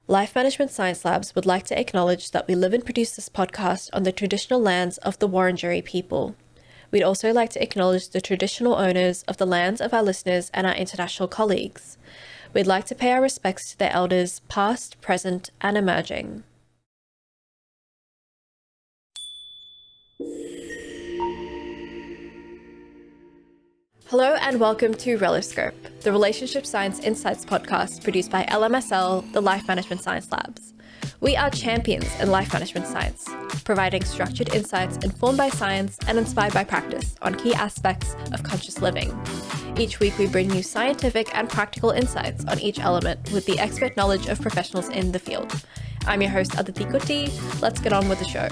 Life Management Science Labs would like to acknowledge that we live and produce this podcast on the traditional lands of the Wurundjeri people. We'd also like to acknowledge the traditional owners of the lands of our listeners and our international colleagues. We'd like to pay our respects to their elders, past, present, and emerging. Hello and welcome to Reloscope, the Relationship Science Insights podcast produced by LMSL, the Life Management Science Labs. We are champions in life management science, providing structured insights informed by science and inspired by practice on key aspects of conscious living. Each week we bring you scientific and practical insights on each element with the expert knowledge of professionals in the field. I'm your host Aditi and Holly. Let's get on with the show.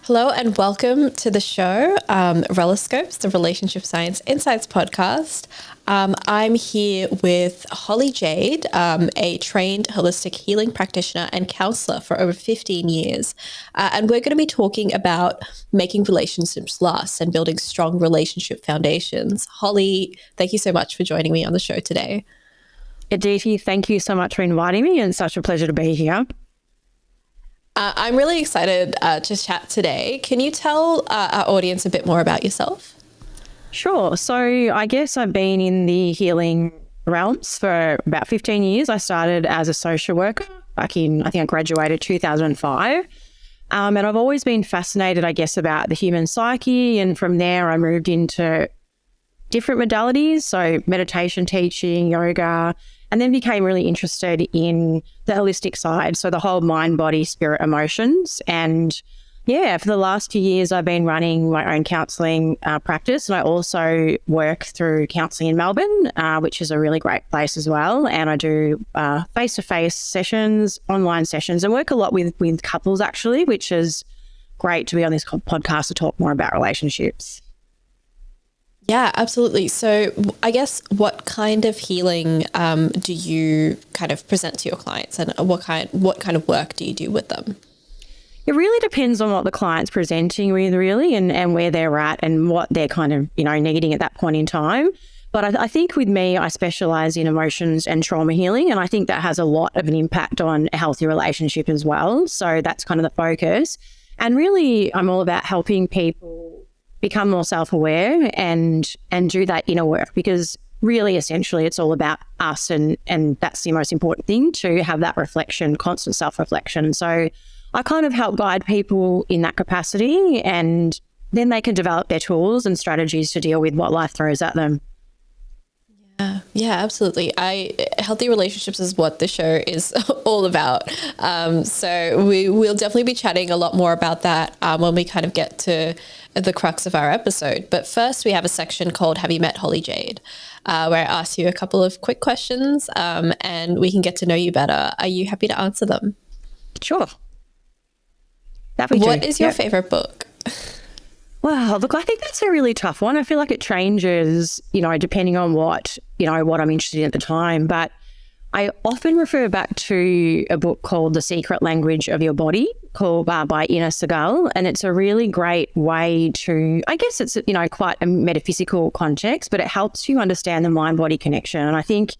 Hello and welcome to the show, Reloscope, the Relationship Science Insights podcast. I'm here with Holly Jade, a trained holistic healing practitioner and counselor for over 15 years. And we're going to be talking about making relationships last and building strong relationship foundations. Holly, thank you so much for joining me on the show today. Aditi, thank you so much for inviting me, and such a pleasure to be here. I'm really excited to chat today. Can you tell our audience a bit more about yourself? Sure. So I guess I've been in the healing realms for about 15 years. I started as a social worker back in, I think I graduated 2005. And I've always been fascinated, I guess, about the human psyche. And from there, I moved into different modalities. So meditation teaching, yoga, and then became really interested in the holistic side. So the whole mind, body, spirit, emotions. And yeah, for the last few years, I've been running my own counselling practice. And I also work through counselling in Melbourne, which is a really great place as well. And I do face-to-face sessions, online sessions, and work a lot with couples actually, which is great to be on this podcast to talk more about relationships. Yeah, absolutely. So I guess what kind of healing do you kind of present to your clients, and what kind of work do you do with them? It really depends on what the client's presenting with, really, and where they're at and what they're kind of, needing at that point in time. But I think with me, I specialise in emotions and trauma healing, and I think that has a lot of an impact on a healthy relationship as well. So that's kind of the focus. And really, I'm all about helping people become more self-aware and do that inner work, because really essentially it's all about us, and that's the most important thing, to have that reflection, constant self-reflection. So I kind of help guide people in that capacity, and then they can develop their tools and strategies to deal with what life throws at them. Yeah, absolutely. Healthy relationships is what the show is all about. So we'll definitely be chatting a lot more about that when we kind of get to the crux of our episode. But first, we have a section called Have You Met Holly Jade, where I ask you a couple of quick questions and we can get to know you better. Are you happy to answer them? Sure. What is your favorite book? Well, look, I think that's a really tough one. I feel like it changes, depending on what I'm interested in at the time. But I often refer back to a book called The Secret Language of Your Body, called by Ina Segal. And it's a really great way to, I guess it's, quite a metaphysical context, but it helps you understand the mind-body connection. And I think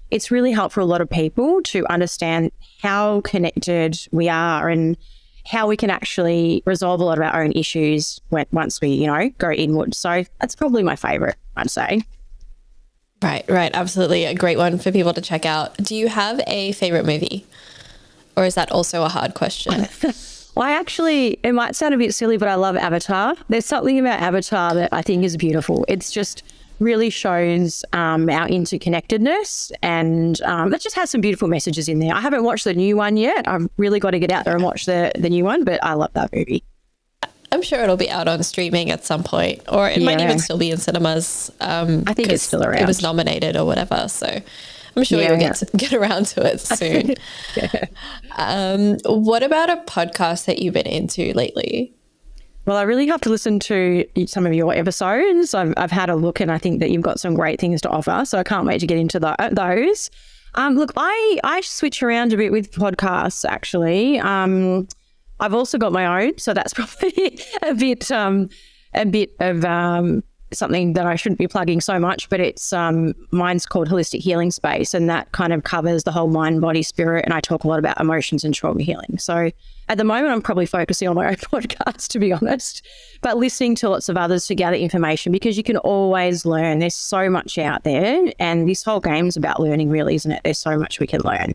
it's really helpful for a lot of people to understand how connected we are and how we can actually resolve a lot of our own issues once we, go inward. So that's probably my favorite, I'd say. Right. Absolutely. A great one for people to check out. Do you have a favorite movie? Or is that also a hard question? Well, it might sound a bit silly, but I love Avatar. There's something about Avatar that I think is beautiful. It's just really shows our interconnectedness, and it just has some beautiful messages in there. I haven't watched the new one yet. I've really got to get out there and watch the new one, but I love that movie. I'm sure it'll be out on streaming at some point, or it might even still be in cinemas. I think it's still around. It was nominated or whatever, so I'm sure you'll get around to it soon. What about a podcast that you've been into lately? Well, I really have to listen to some of your episodes. I've had a look, and I think that you've got some great things to offer. So I can't wait to get into those. Look, I switch around a bit with podcasts, actually. I've also got my own, so that's probably a bit of something that I shouldn't be plugging so much, but it's mine's called Holistic Healing Space, and that kind of covers the whole mind, body, spirit, and I talk a lot about emotions and trauma healing. So at the moment, I'm probably focusing on my own podcast, to be honest, but listening to lots of others to gather information, because you can always learn. There's so much out there, and this whole game's about learning, really, isn't it? There's so much we can learn.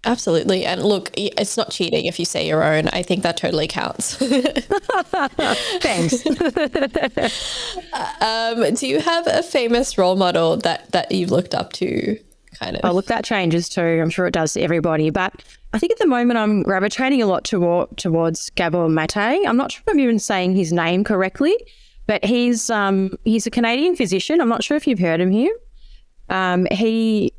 Absolutely. And look, it's not cheating if you say your own. I think that totally counts. Thanks. Do you have a famous role model that you've looked up to, kind of? Oh, look, that changes too. I'm sure it does to everybody. But I think at the moment I'm gravitating a lot towards Gabor Mate. I'm not sure if I'm even saying his name correctly, but he's a Canadian physician. I'm not sure if you've heard of him.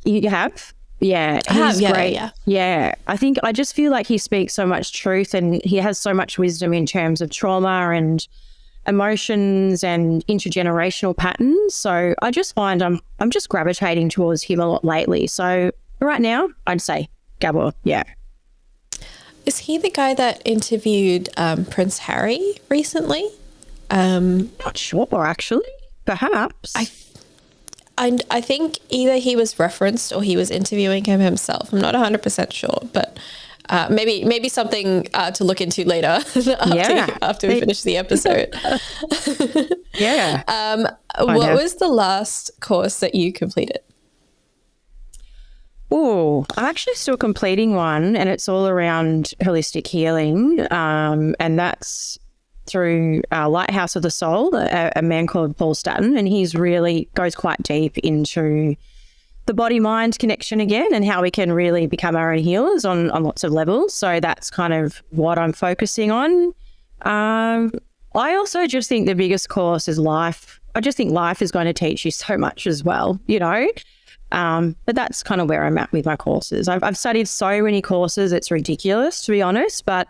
You have? Yeah, he's great. Yeah. I just feel like he speaks so much truth, and he has so much wisdom in terms of trauma and emotions and intergenerational patterns. So I just find I'm just gravitating towards him a lot lately. So right now, I'd say Gabor. Yeah. Is he the guy that interviewed Prince Harry recently? Not sure, actually. Perhaps. I think either he was referenced or he was interviewing him himself. I'm not 100% sure, but maybe something to look into later after we finish the episode. Yeah. What was the last course that you completed? Oh, I'm actually still completing one, and it's all around holistic healing, and that's through Lighthouse of the Soul, a man called Paul Sutton, and he's really goes quite deep into the body-mind connection again, and how we can really become our own healers on lots of levels. So that's kind of what I'm focusing on. I also just think the biggest course is life. I just think life is going to teach you so much as well, you know. But that's kind of where I'm at with my courses. I've studied so many courses, it's ridiculous, to be honest, but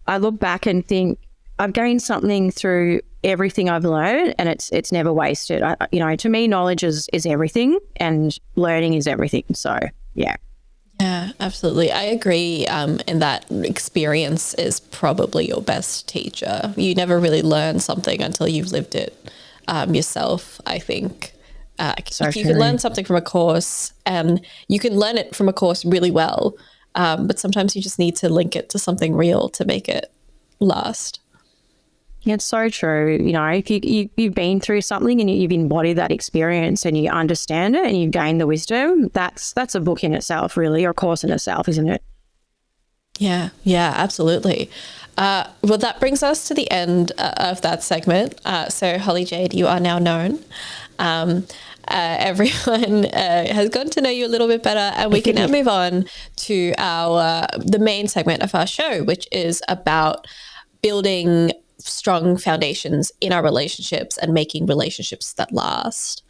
I look back and think, I've gained something through everything I've learned, and it's never wasted. To me, knowledge is everything, and learning is everything. So, yeah. Yeah, absolutely. I agree in that experience is probably your best teacher. You never really learn something until you've lived it yourself, I think. You can learn something from a course, and you can learn it from a course really well, but sometimes you just need to link it to something real to make it last. Yeah, it's so true. You know, if you've been through something and you've embodied that experience and you understand it and you've gained the wisdom, that's a book in itself, really, or a course in itself, isn't it? Yeah, absolutely. Well, that brings us to the end of that segment. So, Holly Jade, you are now known. Everyone has gotten to know you a little bit better, and we can now move on to the main segment of our show, which is about building strong foundations in our relationships and making relationships that last.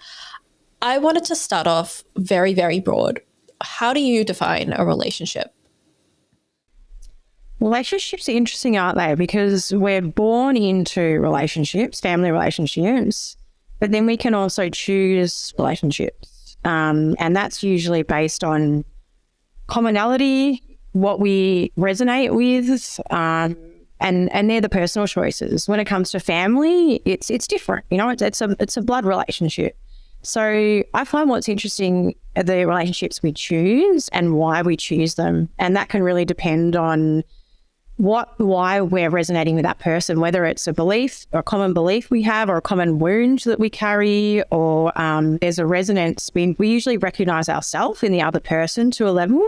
I wanted to start off very, very broad. How do you define a relationship? Relationships are interesting, aren't they? Because we're born into relationships, family relationships, but then we can also choose relationships. And that's usually based on commonality, what we resonate with, and they're the personal choices. When it comes to family, it's different. You know, it's a blood relationship. So I find what's interesting are the relationships we choose and why we choose them, and that can really depend on why we're resonating with that person, whether it's a belief or a common belief we have, or a common wound that we carry, or there's a resonance. We usually recognize ourselves in the other person to a level.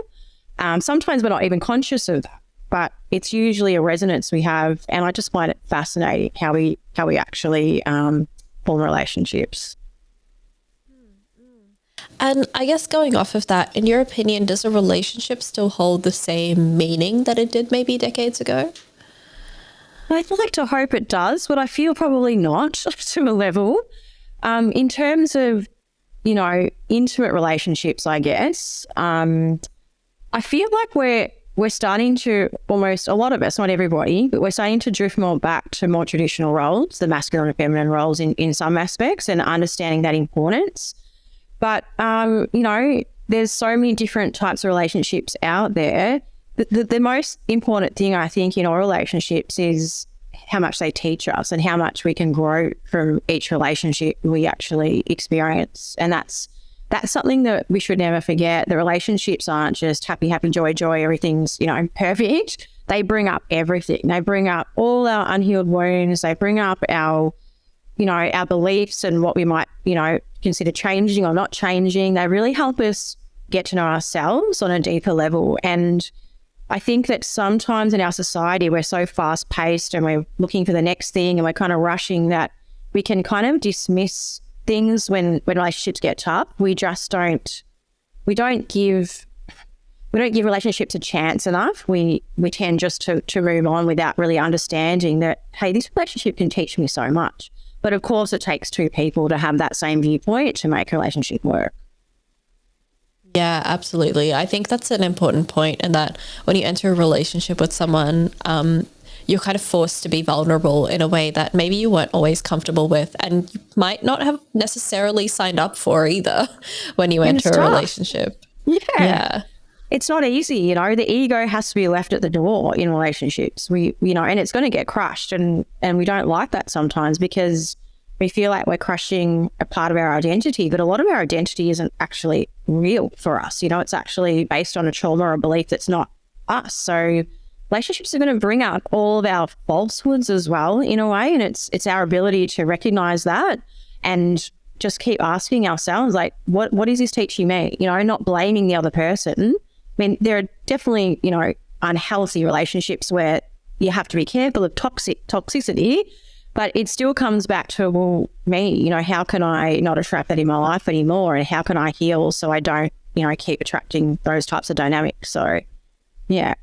Sometimes we're not even conscious of that, but it's usually a resonance we have, and I just find it fascinating how we actually form relationships. And I guess going off of that, in your opinion, does a relationship still hold the same meaning that it did maybe decades ago? I'd like to hope it does, but I feel probably not to a level. In terms of, you know, intimate relationships, I guess, I feel like we're starting to, almost a lot of us, not everybody, but we're starting to drift more back to more traditional roles, the masculine and feminine roles in some aspects, and understanding that importance. But, you know, there's so many different types of relationships out there. The most important thing, I think, in all relationships is how much they teach us and how much we can grow from each relationship we actually experience. And that's something that we should never forget. The relationships aren't just happy, happy, joy, joy, everything's, perfect. They bring up everything. They bring up all our unhealed wounds. They bring up our beliefs and what we might, consider changing or not changing. They really help us get to know ourselves on a deeper level. And I think that sometimes in our society, we're so fast paced and we're looking for the next thing and we're kind of rushing that we can kind of dismiss things when relationships get tough. We don't give relationships a chance enough. We tend just to move on without really understanding that, hey, this relationship can teach me so much. But of course, it takes two people to have that same viewpoint to make a relationship work. Yeah, absolutely. I think that's an important point, and that when you enter a relationship with someone, you're kind of forced to be vulnerable in a way that maybe you weren't always comfortable with, and you might not have necessarily signed up for either when you enter a relationship. Yeah. It's not easy, the ego has to be left at the door in relationships. And it's going to get crushed, and we don't like that sometimes because we feel like we're crushing a part of our identity, but a lot of our identity isn't actually real for us. It's actually based on a trauma or a belief that's not us. So relationships are going to bring up all of our falsehoods as well, in a way, and it's our ability to recognize that and just keep asking ourselves, like, what is this teaching me? Not blaming the other person. I mean, there are definitely, unhealthy relationships where you have to be careful of toxicity, but it still comes back to, well, me, how can I not attract that in my life anymore? And how can I heal so I don't, keep attracting those types of dynamics? So, yeah.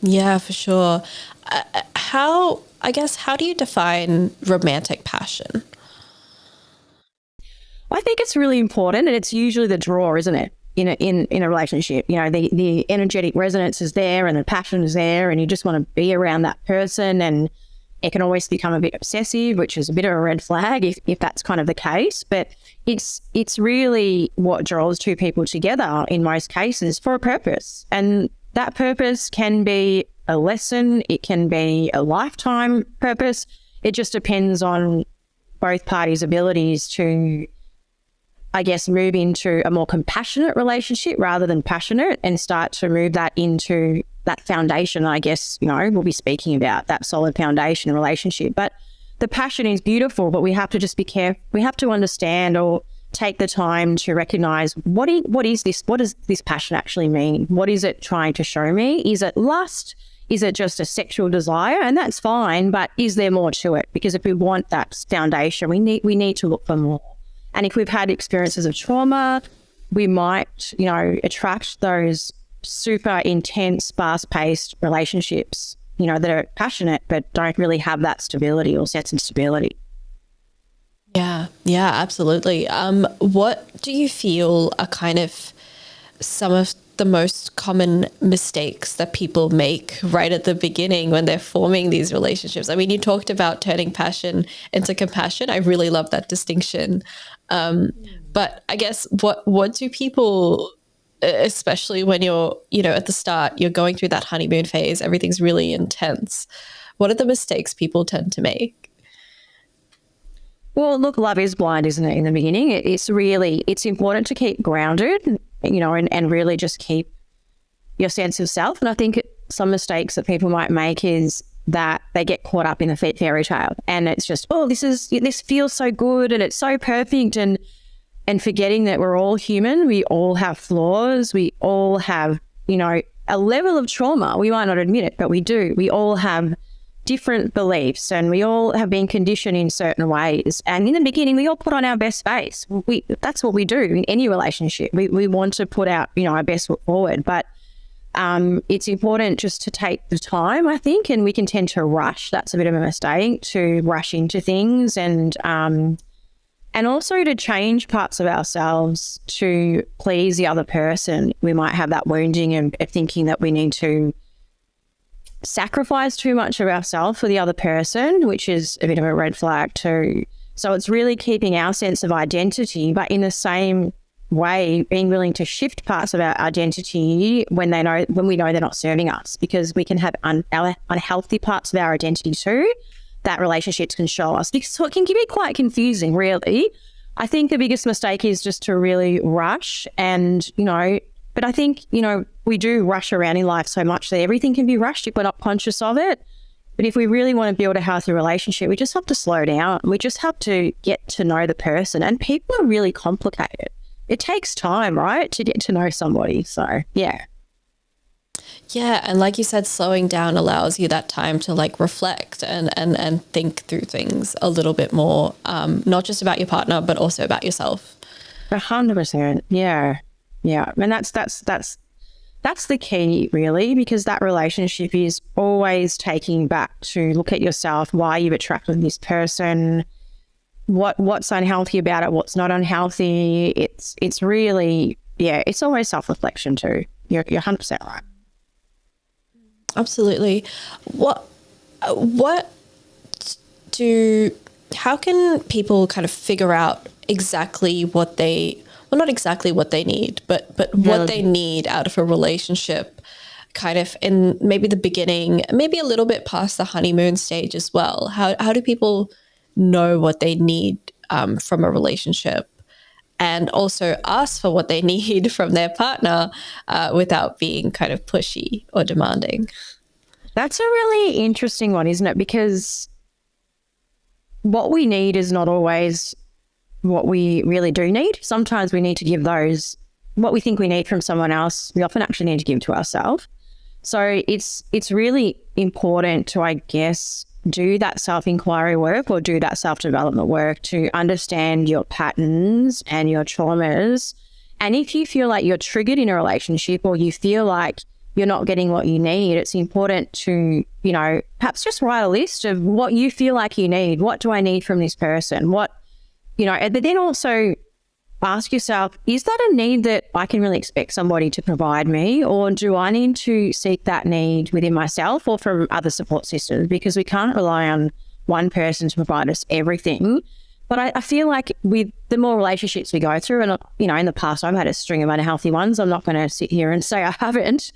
Yeah, for sure. How do you define romantic passion? I think it's really important, and it's usually the draw, isn't it? In a relationship, the energetic resonance is there and the passion is there, and you just want to be around that person, and it can always become a bit obsessive, which is a bit of a red flag if that's kind of the case. But it's really what draws two people together in most cases for a purpose, and that purpose can be a lesson, it can be a lifetime purpose. It just depends on both parties' abilities to, I guess, move into a more compassionate relationship rather than passionate, and start to move that into that foundation, I guess, we'll be speaking about that solid foundation relationship. But the passion is beautiful, but we have to just be careful. We have to understand or take the time to recognize what is this? What does this passion actually mean? What is it trying to show me? Is it lust? Is it just a sexual desire? And that's fine, but is there more to it? Because if we want that foundation, we need to look for more. And if we've had experiences of trauma, we might, attract those super intense, fast-paced relationships, that are passionate but don't really have that stability or sense of stability. Yeah, absolutely. What do you feel are kind of some of the most common mistakes that people make right at the beginning when they're forming these relationships? I mean, you talked about turning passion into compassion. I really love that distinction. But I guess what do people, especially when you're, at the start, you're going through that honeymoon phase, everything's really intense. What are the mistakes people tend to make? Well, look, love is blind, isn't it, in the beginning? It's important to keep grounded, and really just keep your sense of self. And I think some mistakes that people might make is that they get caught up in the fairy tale, and it's just, this feels so good and it's so perfect, and forgetting that we're all human. We all have flaws. We all have, a level of trauma. We might not admit it, but we do. We all have different beliefs, and we all have been conditioned in certain ways. And in the beginning, we all put on our best face. That's what we do in any relationship. We want to put out, our best foot forward. But it's important just to take the time, I think, and we can tend to rush. That's a bit of a mistake, to rush into things, and also to change parts of ourselves to please the other person. We might have that wounding and thinking that we need to sacrifice too much of ourselves for the other person, which is a bit of a red flag too. So it's really keeping our sense of identity, but in the same way, being willing to shift parts of our identity when we know they're not serving us, because we can have unhealthy parts of our identity too that relationships can show us. So it can be quite confusing, really. I think the biggest mistake is just to really rush and, but I think, we do rush around in life so much that everything can be rushed if we're not conscious of it. But if we really want to build a healthy relationship, we just have to slow down. We just have to get to know the person. And people are really complicated. It takes time, right, to get to know somebody. So, yeah. Yeah. And like you said, slowing down allows you that time to like reflect and think through things a little bit more, not just about your partner, but also about yourself. 100%. Yeah. Yeah. And that's the key, really, because that relationship is always taking back to look at yourself, why you've attracted this person, what's unhealthy about it, what's not unhealthy. It's really, it's always self-reflection too. You're 100% right. Absolutely. How can people kind of figure out exactly what not exactly what they need, but what they need out of a relationship, kind of in maybe the beginning, maybe a little bit past the honeymoon stage as well? How do people know what they need from a relationship, and also ask for what they need from their partner without being kind of pushy or demanding? That's a really interesting one, isn't it? Because what we need is not always what we really do need. Sometimes we need to give those, what we think we need from someone else, we often actually need to give to ourselves. So it's really important to, I guess, do that self-inquiry work or do that self-development work to understand your patterns and your traumas. And if you feel like you're triggered in a relationship or you feel like you're not getting what you need, it's important to, perhaps just write a list of what you feel like you need. What do I need from this person? But then also ask yourself, is that a need that I can really expect somebody to provide me, or do I need to seek that need within myself or from other support systems? Because we can't rely on one person to provide us everything. But I feel like with the more relationships we go through, and, in the past I've had a string of unhealthy ones. I'm not going to sit here and say I haven't.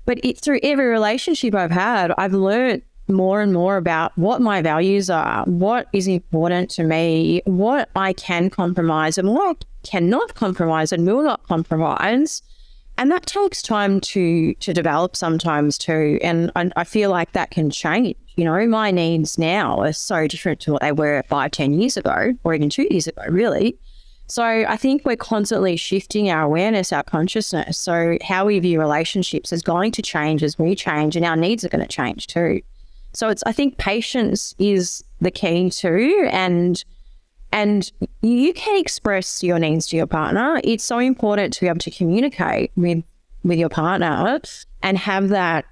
But through every relationship I've had, I've learned more and more about what my values are, what is important to me, what I can compromise and what I cannot compromise and will not compromise. And that takes time to develop sometimes too. And I feel like that can change. My needs now are so different to what they were 5-10 years ago, or even 2 years ago, really. So I think we're constantly shifting our awareness, our consciousness. So how we view relationships is going to change as we change, and our needs are going to change too. So I think patience is the key too, and you can express your needs to your partner. It's so important to be able to communicate with your partner and have that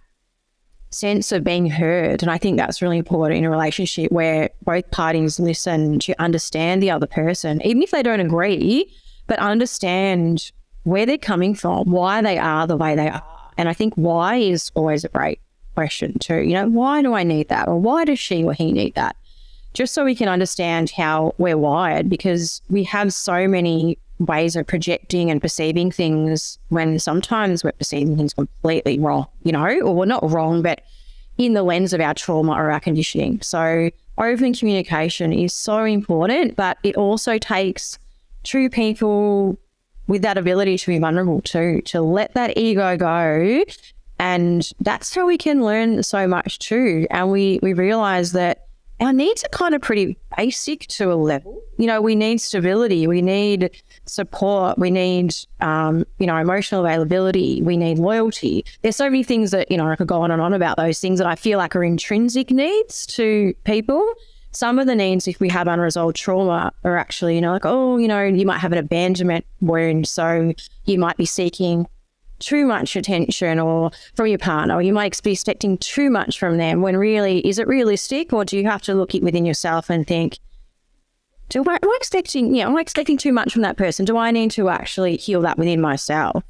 sense of being heard. And I think that's really important in a relationship where both parties listen to understand the other person, even if they don't agree, but understand where they're coming from, why they are the way they are. And I think why is always a great question too. Why do I need that? Or why does she or he need that? Just so we can understand how we're wired, because we have so many ways of projecting and perceiving things when sometimes we're perceiving things completely wrong, or we're not wrong, but in the lens of our trauma or our conditioning. So open communication is so important, but it also takes two people with that ability to be vulnerable too, to let that ego go. And that's how we can learn so much too. And we realize that our needs are kind of pretty basic to a level. We need stability, we need support, we need, emotional availability, we need loyalty. There's so many things that, I could go on and on about those things that I feel like are intrinsic needs to people. Some of the needs, if we have unresolved trauma, are actually, you might have an abandonment wound. So you might be seeking too much attention or from your partner, or you might be expecting too much from them, when really, is it realistic? Or do you have to look within yourself and think, am I expecting too much from that person? Do I need to actually heal that within myself?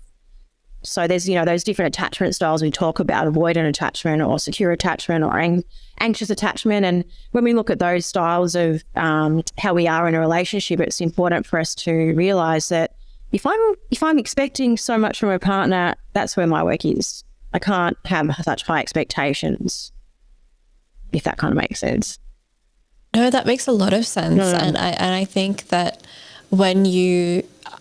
So there's, those different attachment styles we talk about, avoidant attachment or secure attachment or anxious attachment. And when we look at those styles of how we are in a relationship, it's important for us to realize that if I'm expecting so much from a partner, that's where my work is. I can't have such high expectations, if that kind of makes sense. No, that makes a lot of sense. And I think that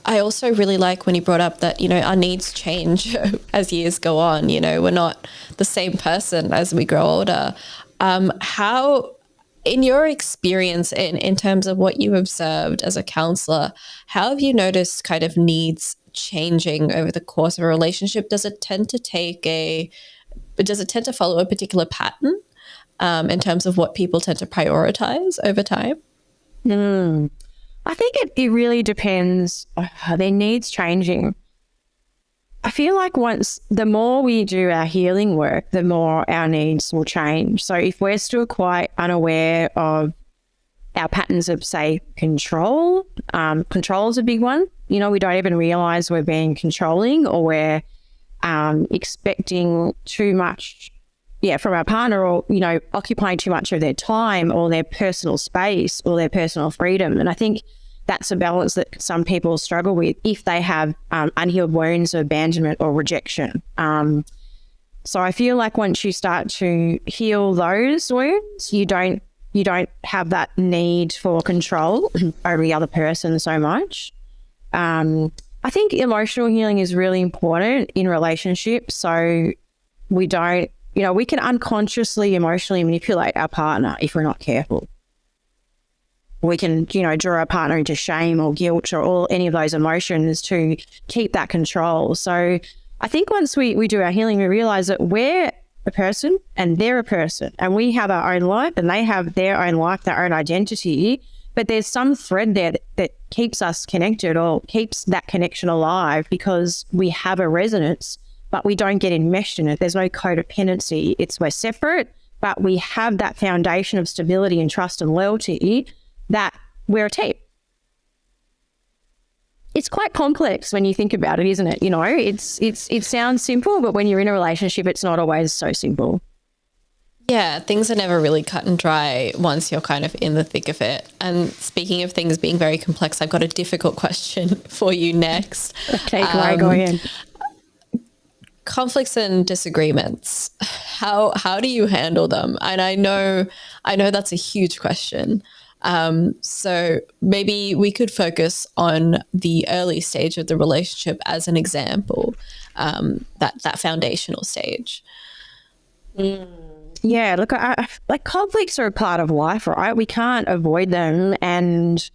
I also really like when you brought up that, our needs change as years go on. We're not the same person as we grow older. How, in your experience, in terms of what you observed as a counselor, how have you noticed kind of needs changing over the course of a relationship? Does it tend to follow a particular pattern in terms of what people tend to prioritize over time? I think it really depends. Their needs changing. I feel like the more we do our healing work, the more our needs will change. So if we're still quite unaware of our patterns of, say, control is a big one. We don't even realize we're being controlling, or we're expecting too much from our partner, or, occupying too much of their time or their personal space or their personal freedom. And I think that's a balance that some people struggle with if they have unhealed wounds of abandonment or rejection. So I feel like once you start to heal those wounds, you don't have that need for control over the other person so much. I think emotional healing is really important in relationships. So we don't, we can unconsciously emotionally manipulate our partner if we're not careful. We can, draw our partner into shame or guilt or any of those emotions to keep that control. So I think once we do our healing, we realize that we're a person and they're a person, and we have our own life and they have their own life, their own identity. But there's some thread there that keeps us connected or keeps that connection alive, because we have a resonance, but we don't get enmeshed in it. There's no codependency. We're separate, but we have that foundation of stability and trust and loyalty that we're a team. It's quite complex when you think about it, isn't it? It sounds simple, but when you're in a relationship, it's not always so simple. Yeah, things are never really cut and dry once you're kind of in the thick of it. And speaking of things being very complex, I've got a difficult question for you next. Okay, go ahead. Conflicts and disagreements. How do you handle them? And I know that's a huge question. So maybe we could focus on the early stage of the relationship as an example, that foundational stage. Yeah, look, like conflicts are a part of life, right? We can't avoid them, and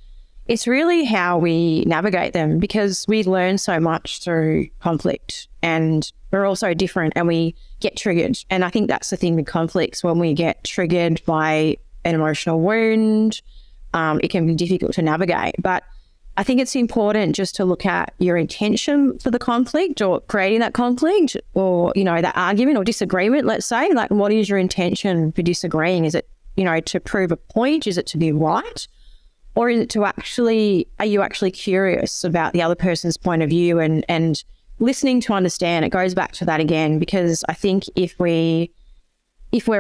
it's really how we navigate them, because we learn so much through conflict, and we're also different and we get triggered. And I think that's the thing with conflicts. When we get triggered by an emotional wound, it can be difficult to navigate. But I think it's important just to look at your intention for the conflict, or creating that conflict, or, that argument or disagreement, let's say. Like, what is your intention for disagreeing? Is it, to prove a point? Is it to be right? Or is it are you actually curious about the other person's point of view and listening to understand? It goes back to that again, because I think if we're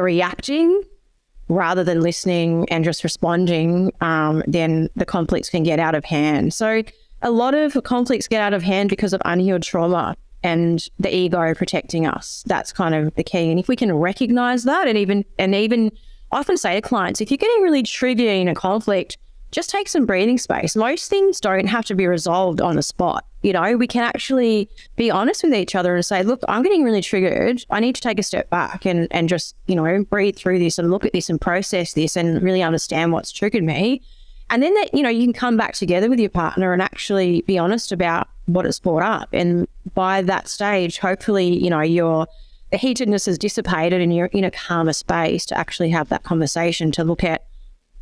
reacting rather than listening and just responding, then the conflicts can get out of hand. So a lot of conflicts get out of hand because of unhealed trauma and the ego protecting us. That's kind of the key. And if we can recognize that, and even I often say to clients, if you're getting really triggered in a conflict, just take some breathing space. Most things don't have to be resolved on the spot. We can actually be honest with each other and say, look, I'm getting really triggered. I need to take a step back and just, breathe through this and look at this and process this and really understand what's triggered me. And then that, you can come back together with your partner and actually be honest about what has brought up. And by that stage, hopefully, the heatedness is dissipated and you're in a calmer space to actually have that conversation, to look at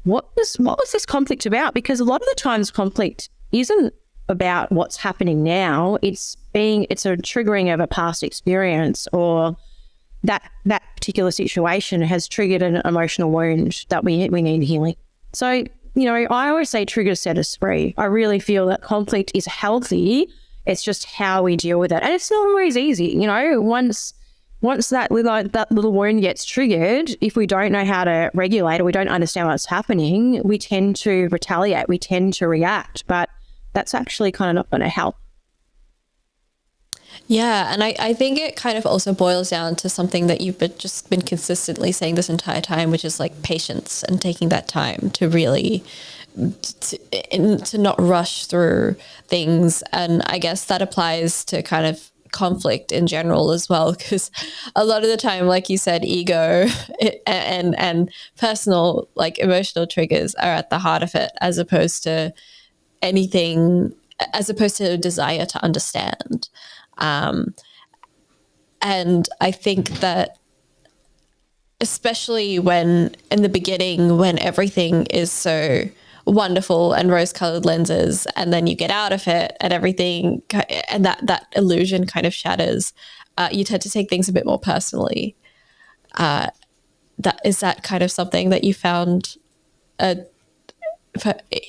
what was this conflict about? Because a lot of the times conflict isn't about what's happening now. It's a triggering of a past experience, or that particular situation has triggered an emotional wound that we need healing. So, I always say triggers set us free. I really feel that conflict is healthy. It's just how we deal with it. And it's not always easy. Once that little wound gets triggered, if we don't know how to regulate or we don't understand what's happening, we tend to retaliate, we tend to react, but that's actually kind of not going to help Yeah, and I think it kind of also boils down to something that you've just been consistently saying this entire time, which is like patience and taking that time to really to not rush through things. And I guess that applies to kind of conflict in general as well, because a lot of the time, like you said, ego and personal, like emotional triggers are at the heart of it, as opposed to anything, as opposed to a desire to understand. And I think that especially when in the beginning, when everything is so wonderful and rose-colored lenses, and then you get out of it and everything, and that illusion kind of shatters, you tend to take things a bit more personally. That kind of something that you found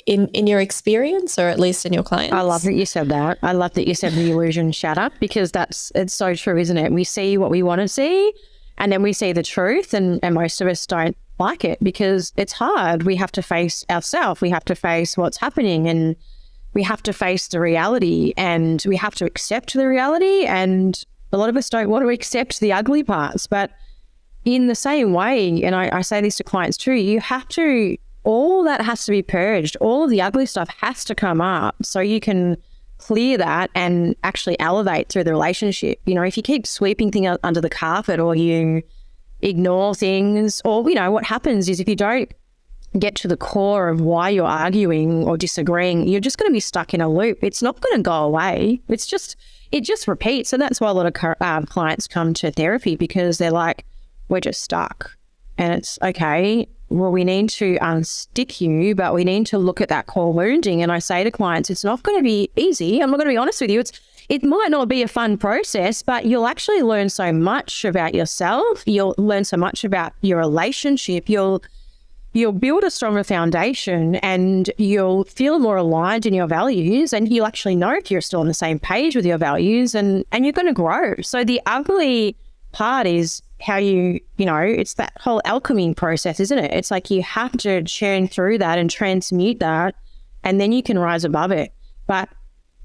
in your experience, or at least in your clients? I love that you said that. I love that you said the illusion shatter, because it's so true, isn't it? We see what we want to see, and then we see the truth, and most of us don't like it because it's hard. We have to face ourselves. We have to face what's happening, and we have to face the reality, and we have to accept the reality. And a lot of us don't want to accept the ugly parts. But in the same way, and I say this to clients too, you have to, all that has to be purged. All of the ugly stuff has to come up so you can clear that and actually elevate through the relationship. You know, if you keep sweeping things under the carpet, or you ignore things, or, you know, what happens is if you don't get to the core of why you're arguing or disagreeing, you're just going to be stuck in a loop. It's not going to go away. It just repeats. And that's why a lot of clients come to therapy, because they're like, we're just stuck. And it's okay. Well, we need to unstick you, but we need to look at that core wounding. And I say to clients, it's not going to be easy. I'm not going to be honest with you. It might not be a fun process, but you'll actually learn so much about yourself. You'll learn so much about your relationship. You'll build a stronger foundation, and you'll feel more aligned in your values, and you'll actually know if you're still on the same page with your values, and you're going to grow. So the ugly part is how you know, it's that whole alchemy process, isn't it? It's like you have to churn through that and transmute that, and then you can rise above it. But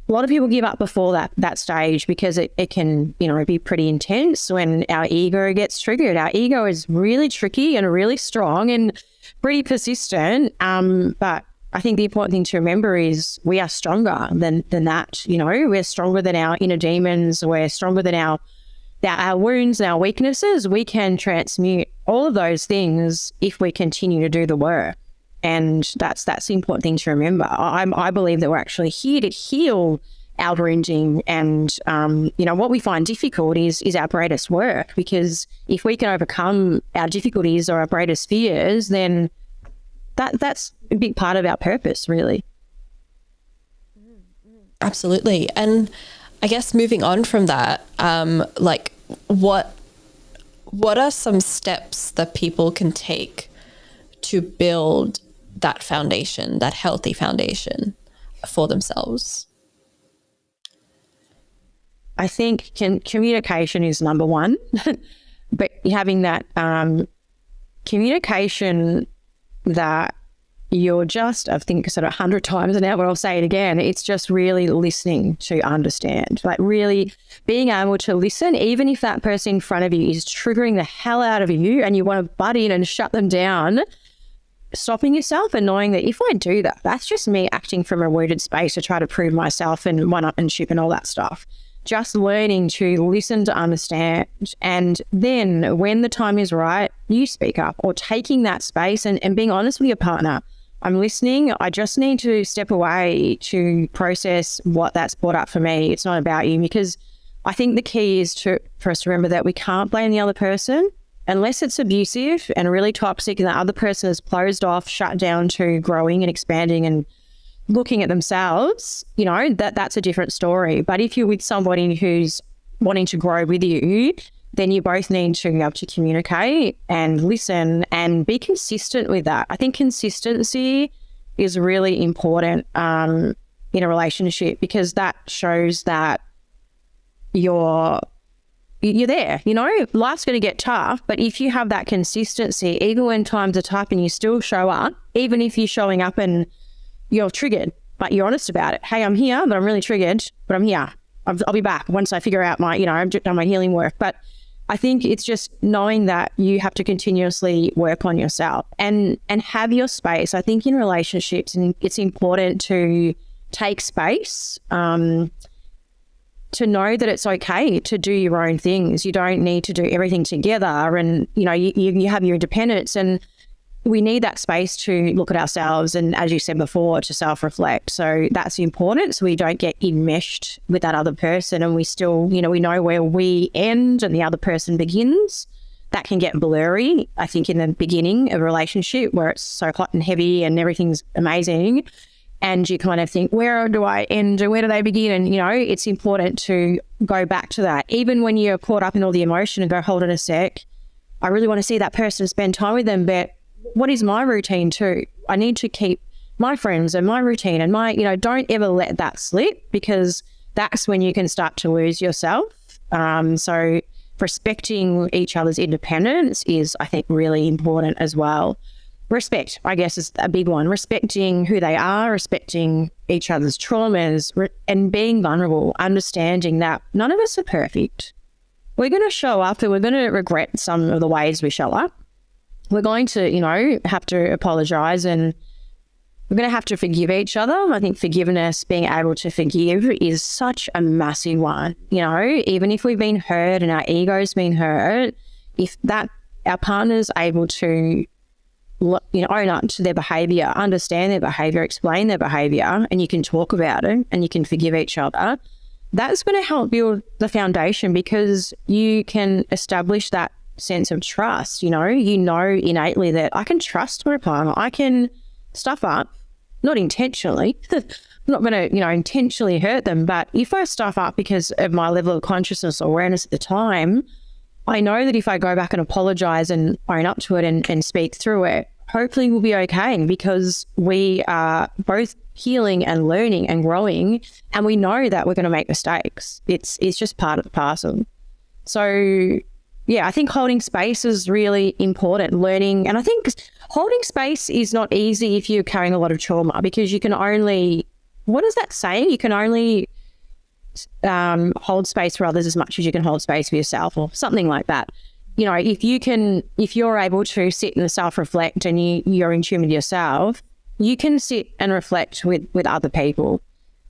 a lot of people give up before that stage, because it can, you know, be pretty intense when our ego gets triggered. Our ego is really tricky and really strong and pretty persistent. But I think the important thing to remember is we are stronger than that. You know, we're stronger than our inner demons. We're stronger than our wounds and our weaknesses. We can transmute all of those things if we continue to do the work. And that's the important thing to remember. I believe that we're actually here to heal our wounding, and you know, what we find difficult is our greatest work, because if we can overcome our difficulties or our greatest fears, then that's a big part of our purpose, really. Absolutely. And I guess moving on from that, like what are some steps that people can take to build that foundation, that healthy foundation for themselves? I think communication is number one, but having that communication that you're just, I think sort of 100 times now, but I'll say it again, it's just really listening to understand, like really being able to listen, even if that person in front of you is triggering the hell out of you and you want to butt in and shut them down, stopping yourself and knowing that if I do that, that's just me acting from a wounded space to try to prove myself and one-upmanship and all that stuff. Just learning to listen to understand, and then when the time is right, you speak up, or taking that space and being honest with your partner. I'm listening. I just need to step away to process what that's brought up for me. It's not about you, because I think the key is for us to remember that we can't blame the other person unless it's abusive and really toxic, and the other person is closed off, shut down to growing and expanding and looking at themselves. You know, that's a different story. But if you're with somebody who's wanting to grow with you, then you both need to be able to communicate and listen and be consistent with that. I think consistency is really important in a relationship, because that shows that you're there. You know, life's going to get tough, but if you have that consistency, even when times are tough and you still show up, even if you're showing up and you're triggered, but you're honest about it. Hey, I'm here, but I'm really triggered, but I'm here. I'll be back once I figure out my, I've done my healing work. But I think it's just knowing that you have to continuously work on yourself and have your space. I think in relationships, and it's important to take space, to know that it's okay to do your own things. You don't need to do everything together, and you have your independence, and we need that space to look at ourselves and, as you said before, to self-reflect. So that's important, so we don't get enmeshed with that other person and we still, we know where we end and the other person begins. That can get blurry, I think, in the beginning of a relationship where it's so hot and heavy and everything's amazing, and you kind of think, where do I end and where do they begin? And, it's important to go back to that. Even when you're caught up in all the emotion, and go, hold on a sec, I really want to see that person, spend time with them, but what is my routine too? I need to keep my friends and my routine and my, don't ever let that slip, because that's when you can start to lose yourself. So respecting each other's independence is, I think, really important as well. Respect, I guess, is a big one. Respecting who they are, respecting each other's traumas, and being vulnerable, understanding that none of us are perfect. We're going to show up and we're going to regret some of the ways we show up. We're going to, have to apologize, and we're going to have to forgive each other. I think forgiveness, being able to forgive, is such a massive one. Even if we've been hurt and our ego's been hurt, if that our partner's able to, own up to their behavior, understand their behavior, explain their behavior, and you can talk about it and you can forgive each other, that's going to help build the foundation, because you can establish that sense of trust. Innately that I can trust my partner. I can stuff up, not intentionally. I'm not going to, intentionally hurt them, but if I stuff up because of my level of consciousness or awareness at the time, I know that if I go back and apologize and own up to it and speak through it, hopefully we'll be okay, because we are both healing and learning and growing, and we know that we're going to make mistakes. It's just part of the parcel. So yeah, I think holding space is really important, learning. And I think holding space is not easy if you're carrying a lot of trauma, because you can only, what is that saying? You can only hold space for others as much as you can hold space for yourself, or something like that. If you're able to sit and self-reflect and you're in tune with yourself, you can sit and reflect with other people.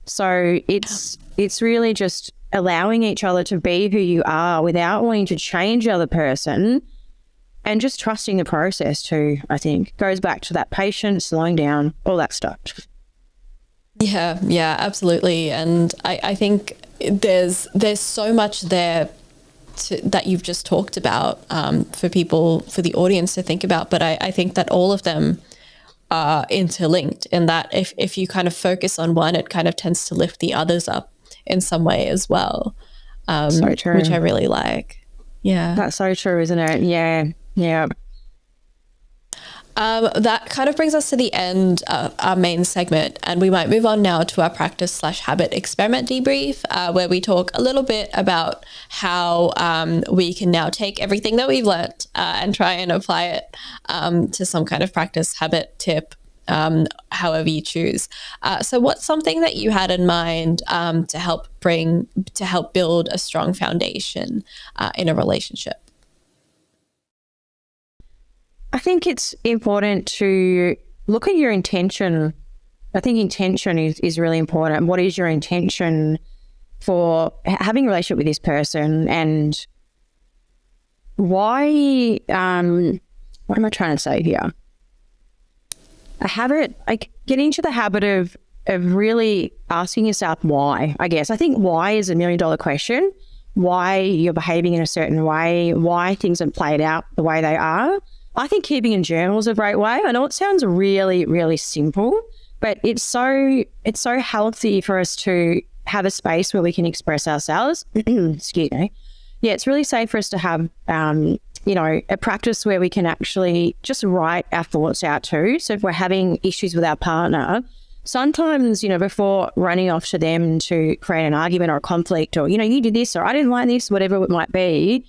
So it's really just allowing each other to be who you are without wanting to change the other person, and just trusting the process too, I think. Goes back to that patience, slowing down, all that stuff. Yeah, absolutely. And I think there's so much there that you've just talked about for the audience to think about. But I think that all of them are interlinked, in that if you kind of focus on one, it kind of tends to lift the others up in some way as well. So true. Which I really like. Yeah. That's so true, isn't it? Yeah. That kind of brings us to the end of our main segment, and we might move on now to our practice/habit experiment debrief, where we talk a little bit about how we can now take everything that we've learnt and try and apply it to some kind of practice, habit, tip, however you choose. So what's something that you had in mind to help build a strong foundation in a relationship? I think it's important to look at your intention. I think intention is really important. What is your intention for having a relationship with this person, and why, what am I trying to say here? Get into the habit of really asking yourself why, I guess. I think why is $1 million question. Why you're behaving in a certain way, why things have played out the way they are. I think keeping a journal is a great way. I know it sounds really, really simple, but it's so healthy for us to have a space where we can express ourselves. Excuse me. Yeah, it's really safe for us to have, a practice where we can actually just write our thoughts out too. So if we're having issues with our partner, sometimes, before running off to them to create an argument or a conflict, or, you did this, or I didn't like this, whatever it might be,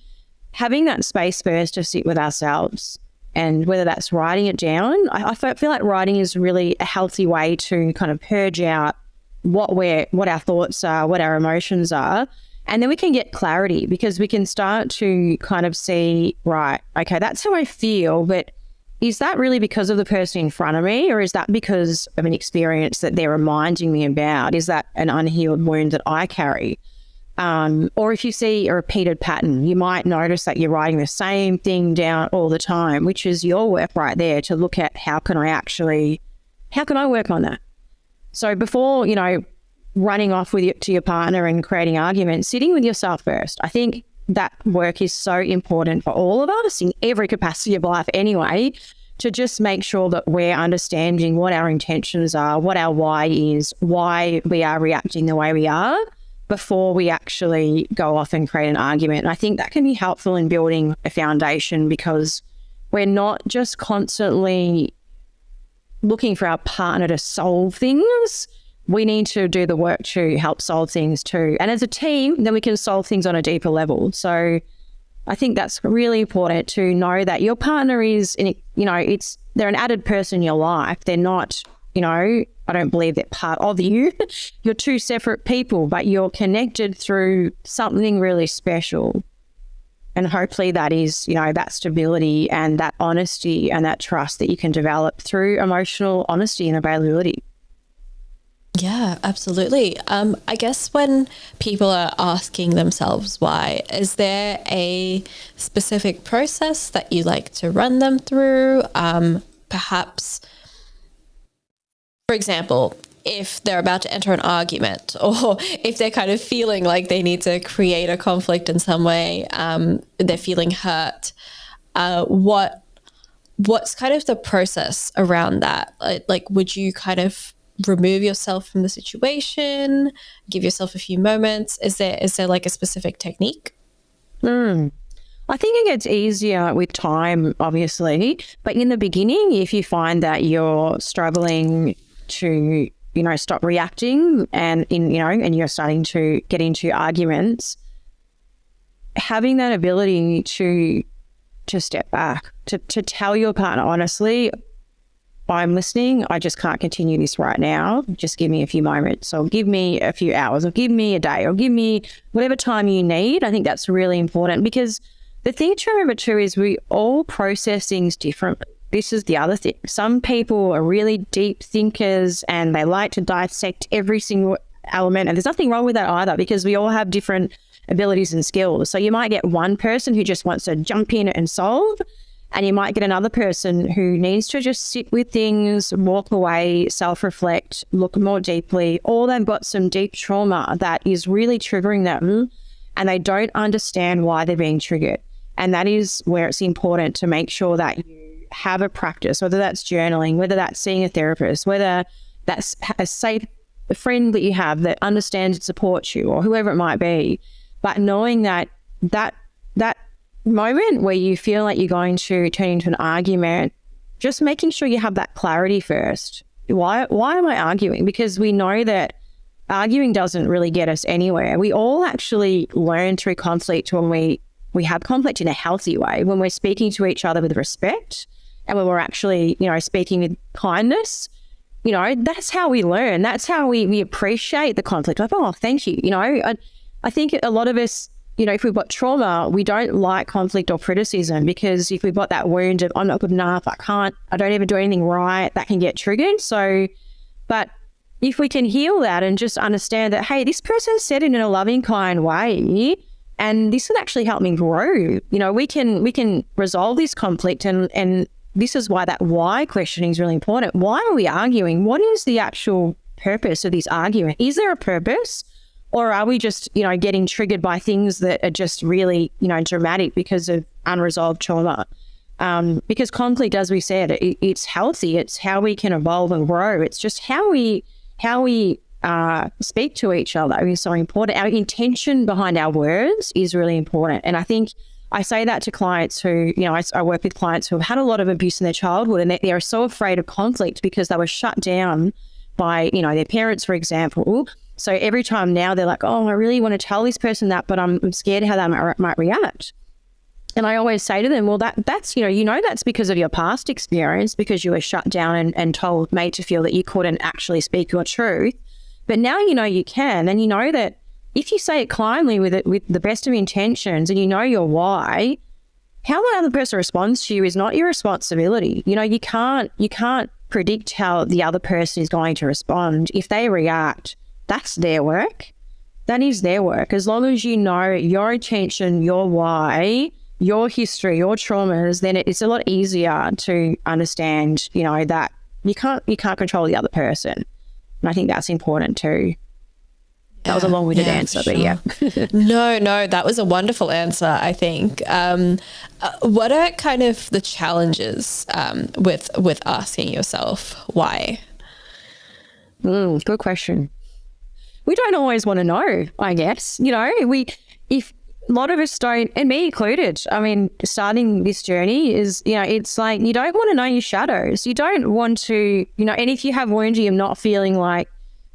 having that space first to sit with ourselves. And whether that's writing it down, I feel like writing is really a healthy way to kind of purge out what our thoughts are, what our emotions are. And then we can get clarity, because we can start to kind of see, right, okay, that's how I feel, but is that really because of the person in front of me, or is that because of an experience that they're reminding me about? Is that an unhealed wound that I carry? Or if you see a repeated pattern, you might notice that you're writing the same thing down all the time, which is your work right there to look at how can I work on that? So before, running off to your partner and creating arguments, sitting with yourself first. I think that work is so important for all of us in every capacity of life anyway, to just make sure that we're understanding what our intentions are, what our why is, why we are reacting the way we are, before we actually go off and create an argument. And I think that can be helpful in building a foundation, because we're not just constantly looking for our partner to solve things. We need to do the work to help solve things too. And as a team, then we can solve things on a deeper level. So I think that's really important to know that your partner is, they're an added person in your life. They're not, I don't believe they're part of you. You're two separate people, but you're connected through something really special. And hopefully that is, that stability and that honesty and that trust that you can develop through emotional honesty and availability. Yeah, absolutely. I guess when people are asking themselves why, is there a specific process that you like to run them through? Perhaps, for example, if they're about to enter an argument, or if they're kind of feeling like they need to create a conflict in some way, they're feeling hurt, what's kind of the process around that? Like, would you kind of remove yourself from the situation, give yourself a few moments? Is there like a specific technique? I think it gets easier with time, obviously, but in the beginning, if you find that you're struggling to, stop reacting and and you're starting to get into arguments, having that ability to step back, to tell your partner honestly, I'm listening, I just can't continue this right now. Just give me a few moments, or give me a few hours, or give me a day, or give me whatever time you need. I think that's really important, because the thing to remember too is we all process things differently. This is the other thing. Some people are really deep thinkers and they like to dissect every single element. And there's nothing wrong with that either, because we all have different abilities and skills. So you might get one person who just wants to jump in and solve, and you might get another person who needs to just sit with things, walk away, self-reflect, look more deeply, or they've got some deep trauma that is really triggering them and they don't understand why they're being triggered. And that is where it's important to make sure that you have a practice, whether that's journaling, whether that's seeing a therapist, whether that's a safe friend that you have that understands and supports you, or whoever it might be. But knowing that moment where you feel like you're going to turn into an argument, just making sure you have that clarity first. Why am I arguing? Because we know that arguing doesn't really get us anywhere. We all actually learn through conflict when we have conflict in a healthy way, when we're speaking to each other with respect, and when we're actually, speaking with kindness. That's how we learn. That's how we appreciate the conflict. Like, oh, thank you. I think a lot of us, if we've got trauma, we don't like conflict or criticism, because if we've got that wound of I'm not good enough, I don't ever do anything right, that can get triggered. So, but if we can heal that and just understand that, hey, this person said it in a loving, kind way, and this would actually help me grow. We can resolve this conflict, and this is why that why questioning is really important. Why are we arguing? What is the actual purpose of this argument? Is there a purpose? Or are we just, getting triggered by things that are just really, dramatic because of unresolved trauma? Because conflict, as we said, it's healthy. It's how we can evolve and grow. It's just how we speak to each other is so important. Our intention behind our words is really important. And I think I say that to clients who, I work with clients who have had a lot of abuse in their childhood, and they are so afraid of conflict because they were shut down by, their parents, for example. So every time now they're like, oh, I really want to tell this person that, but I'm scared how they might react. And I always say to them, well, that's that's because of your past experience, because you were shut down and told, made to feel that you couldn't actually speak your truth. But now you know you can, and you know that if you say it kindly with the best of intentions and you know your why, how the other person responds to you is not your responsibility. You know, you can't predict how the other person is going to respond. If they react, that's their work. That is their work. As long as you know your intention, your why, your history, your traumas, then it's a lot easier to understand, you know, that you can't control the other person. And I think that's important too. That was a long-winded answer, but yeah. No, that was a wonderful answer, I think. What are kind of the challenges with asking yourself why? Good question. We don't always want to know, I guess. You know, if a lot of us don't, and me included, I mean, starting this journey is, you know, it's like you don't want to know your shadows. You don't want to, you know, and if you have wounds, you're not feeling like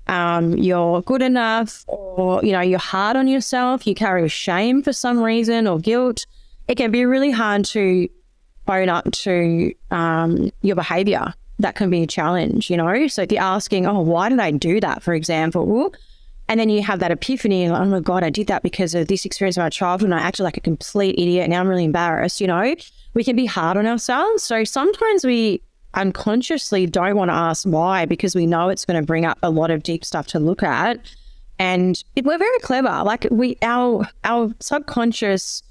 you're good enough, or, you know, you're hard on yourself, you carry shame for some reason or guilt, it can be really hard to own up to your behavior. That can be a challenge, you know. So if you're asking, oh, why did I do that, for example, and then you have that epiphany, like, oh my God, I did that because of this experience of my childhood and I acted like a complete idiot and now I'm really embarrassed, you know. We can be hard on ourselves. So sometimes we unconsciously don't want to ask why, because we know it's going to bring up a lot of deep stuff to look at. And we're very clever. Like our subconscious,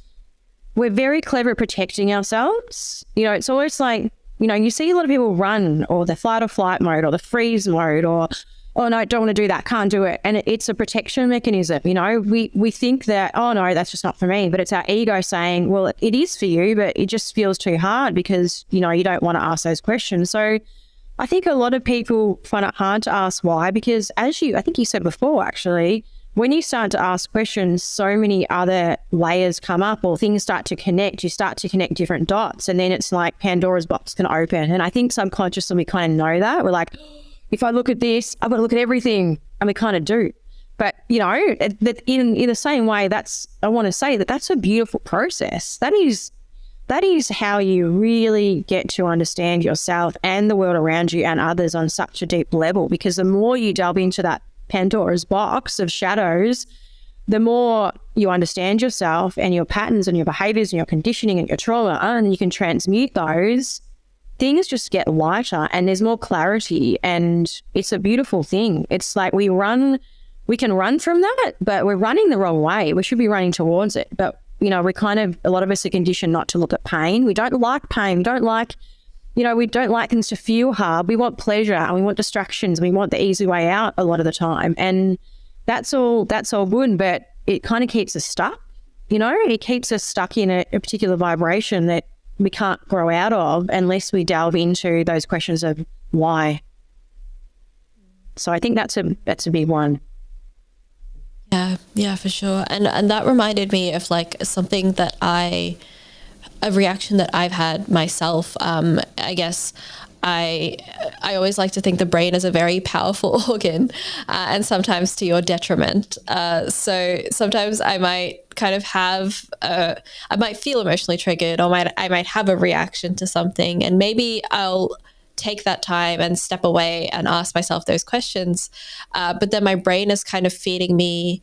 we're very clever at protecting ourselves. You know, it's always like, you know, you see a lot of people run, or the fight or flight mode, or the freeze mode, or, oh no, don't want to do that, can't do it. And it's a protection mechanism. You know, we think that, oh no, that's just not for me. But it's our ego saying, well, it is for you, but it just feels too hard because, you know, you don't want to ask those questions. So I think a lot of people find it hard to ask why, because I think you said before, actually, when you start to ask questions, so many other layers come up, or things start to connect. You start to connect different dots, and then it's like Pandora's box can open. And I think subconsciously we kind of know that. We're like, if I look at this, I've got to look at everything, and we kind of do. But, you know, in the same way, I want to say that that's a beautiful process. That is how you really get to understand yourself and the world around you and others on such a deep level, because the more you delve into that Pandora's box of shadows, the more you understand yourself and your patterns and your behaviors and your conditioning and your trauma, and you can transmute those, things just get lighter and there's more clarity, and it's a beautiful thing. It's like we can run from that, but we're running the wrong way. We should be running towards it. But, you know, a lot of us are conditioned not to look at pain. We don't like pain. We don't like things to feel hard. We want pleasure and we want distractions. We want the easy way out a lot of the time. And that's all good, but it kind of keeps us stuck. You know, it keeps us stuck in a particular vibration that we can't grow out of unless we delve into those questions of why. So I think that's a big one. Yeah, for sure. And that reminded me of like something that a reaction that I've had myself. I guess I always like to think the brain is a very powerful organ, and sometimes to your detriment. So sometimes I might kind of I might feel emotionally triggered, or I might have a reaction to something, and maybe I'll take that time and step away and ask myself those questions. But then my brain is kind of feeding me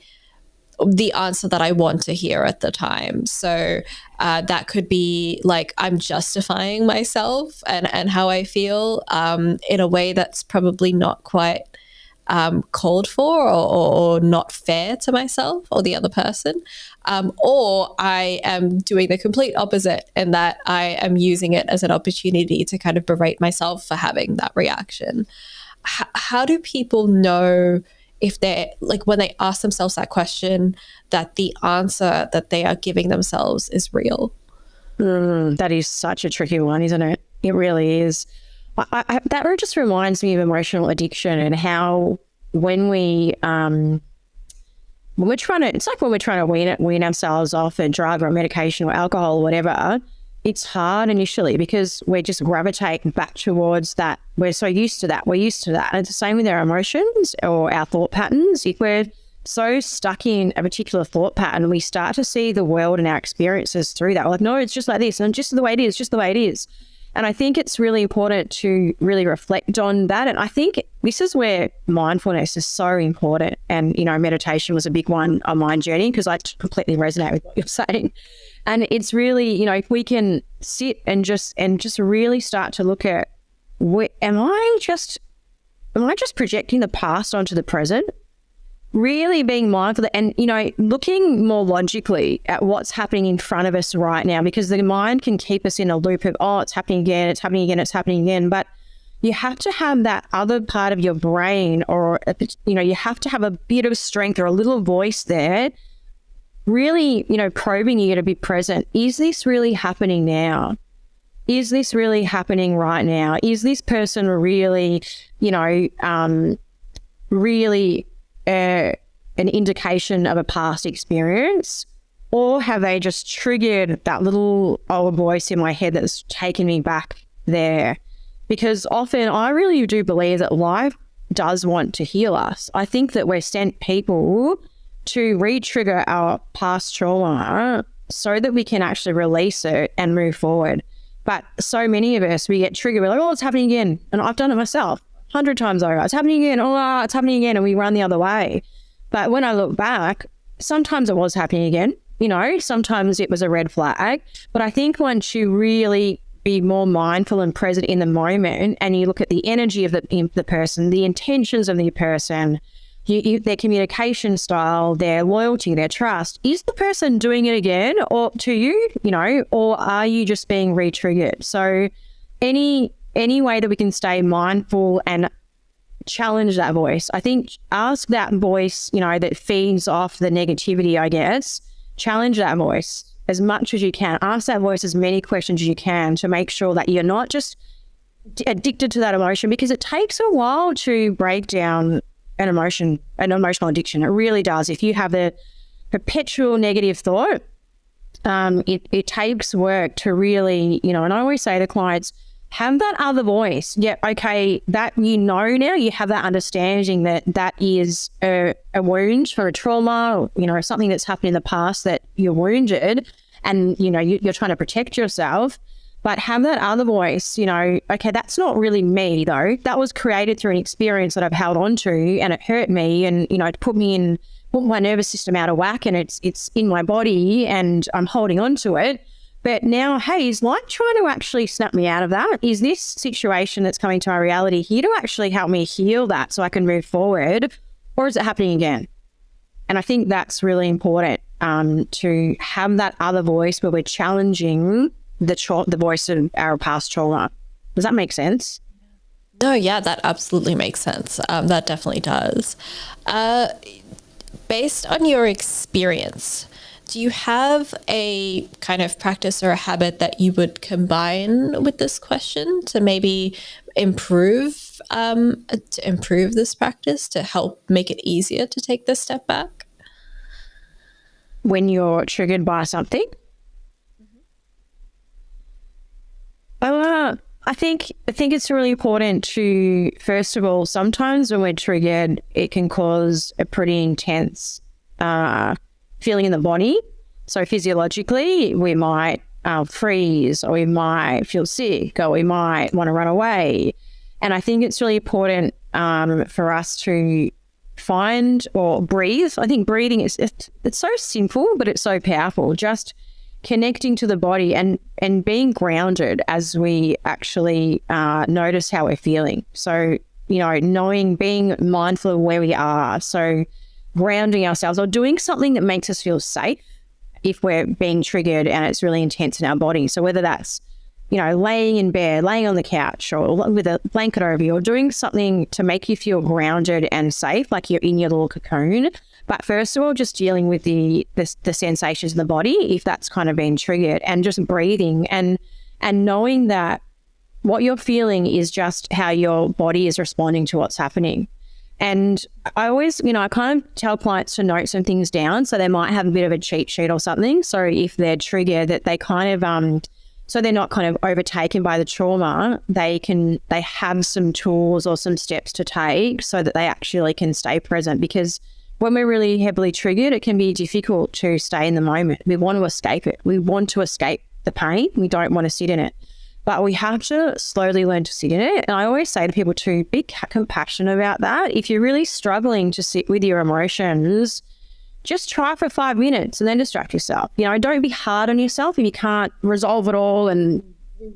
the answer that I want to hear at the time. So that could be like I'm justifying myself and how I feel in a way that's probably not quite called for, or not fair to myself or the other person. Or I am doing the complete opposite, in that I am using it as an opportunity to kind of berate myself for having that reaction. How do people know if they're like, when they ask themselves that question, that the answer that they are giving themselves is real? That is such a tricky one, isn't it? It really is. That just reminds me of emotional addiction, and how when we're trying to wean ourselves off a drug or medication or alcohol or whatever, it's hard initially because we're just gravitating back towards that. We're so used to that. We're used to that. And it's the same with our emotions or our thought patterns. If we're so stuck in a particular thought pattern, we start to see the world and our experiences through that. We're like, no, it's just like this, and just the way it is, just the way it is. And I think it's really important to really reflect on that. And I think this is where mindfulness is so important. And, meditation was a big one on my journey because I completely resonate with what you're saying. And it's really, if we can sit and just really start to look at, am I just projecting the past onto the present? Really being mindful and, looking more logically at what's happening in front of us right now, because the mind can keep us in a loop of, it's happening again, it's happening again, it's happening again. But you have to have that other part of your brain or, you have to have a bit of strength or a little voice there, really, probing you to be present. Is this really happening now? Is this really happening right now? Is this person really, really an indication of a past experience, or have they just triggered that little old voice in my head that's taken me back there? Because often I really do believe that life does want to heal us. I think that we're sent people to re-trigger our past trauma so that we can actually release it and move forward. But so many of us, we get triggered. We're like, it's happening again. And I've done it myself 100 times over. It's happening again. It's happening again. And we run the other way. But when I look back, sometimes it was happening again. Sometimes it was a red flag. But I think once you really be more mindful and present in the moment, and you look at the energy of the person, the intentions of the person, their communication style, their loyalty, their trust, is the person doing it again or to you, or are you just being re-triggered? So any way that we can stay mindful and challenge that voice. I think ask that voice, that feeds off the negativity, I guess, challenge that voice as much as you can. Ask that voice as many questions as you can to make sure that you're not just addicted to that emotion, because it takes a while to break down an emotional addiction. It really does. If you have a perpetual negative thought, it takes work to really, and I always say to clients, have that other voice. Yeah, okay, that now you have that understanding that is a wound or a trauma, or something that's happened in the past that you're wounded and, you're trying to protect yourself. But have that other voice, okay, that's not really me though. That was created through an experience that I've held on to and it hurt me and, it put my nervous system out of whack and it's in my body and I'm holding on to it. But now, hey, is life trying to actually snap me out of that? Is this situation that's coming to my reality here to actually help me heal that so I can move forward? Or is it happening again? And I think that's really important to have that other voice where we're challenging the voice of our past trauma. Does that make sense? No, yeah, that absolutely makes sense. That definitely does. Based on your experience, do you have a kind of practice or a habit that you would combine with this question to maybe improve this practice to help make it easier to take this step back? When you're triggered by something? I think it's really important to, first of all, sometimes when we're triggered, it can cause a pretty intense feeling in the body. So physiologically, we might freeze, or we might feel sick, or we might want to run away. And I think it's really important for us to find or breathe. I think breathing it's so simple, but it's so powerful. Just connecting to the body and being grounded as we actually notice how we're feeling. So, being mindful of where we are. So grounding ourselves or doing something that makes us feel safe if we're being triggered and it's really intense in our body. So whether that's, laying in bed, laying on the couch or with a blanket over you, or doing something to make you feel grounded and safe, like you're in your little cocoon. But first of all, just dealing with the sensations in the body, if that's kind of been triggered, and just breathing and knowing that what you're feeling is just how your body is responding to what's happening. And I always, I kind of tell clients to note some things down. So they might have a bit of a cheat sheet or something. So if they're triggered, that they kind of, so they're not kind of overtaken by the trauma, they have some tools or some steps to take so that they actually can stay present. Because when we're really heavily triggered, it can be difficult to stay in the moment. We want to escape it. We want to escape the pain. We don't want to sit in it. but we have to slowly learn to sit in it. And I always say to people to be compassionate about that. If you're really struggling to sit with your emotions, just try for 5 minutes and then distract yourself. Don't be hard on yourself if you can't resolve it all and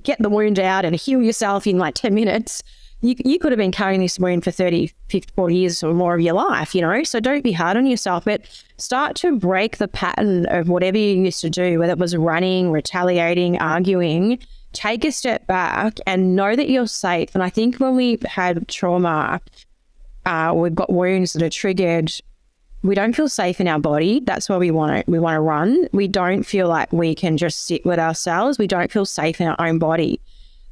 get the wound out and heal yourself in like 10 minutes. You could have been carrying this wound for 30, 50, 40 years or more of your life, so don't be hard on yourself, but start to break the pattern of whatever you used to do, whether it was running, retaliating, arguing. Take a step back and know that you're safe. And I think when we've had trauma, we've got wounds that are triggered, we don't feel safe in our body. That's why we want to run. We don't feel like we can just sit with ourselves. We don't feel safe in our own body.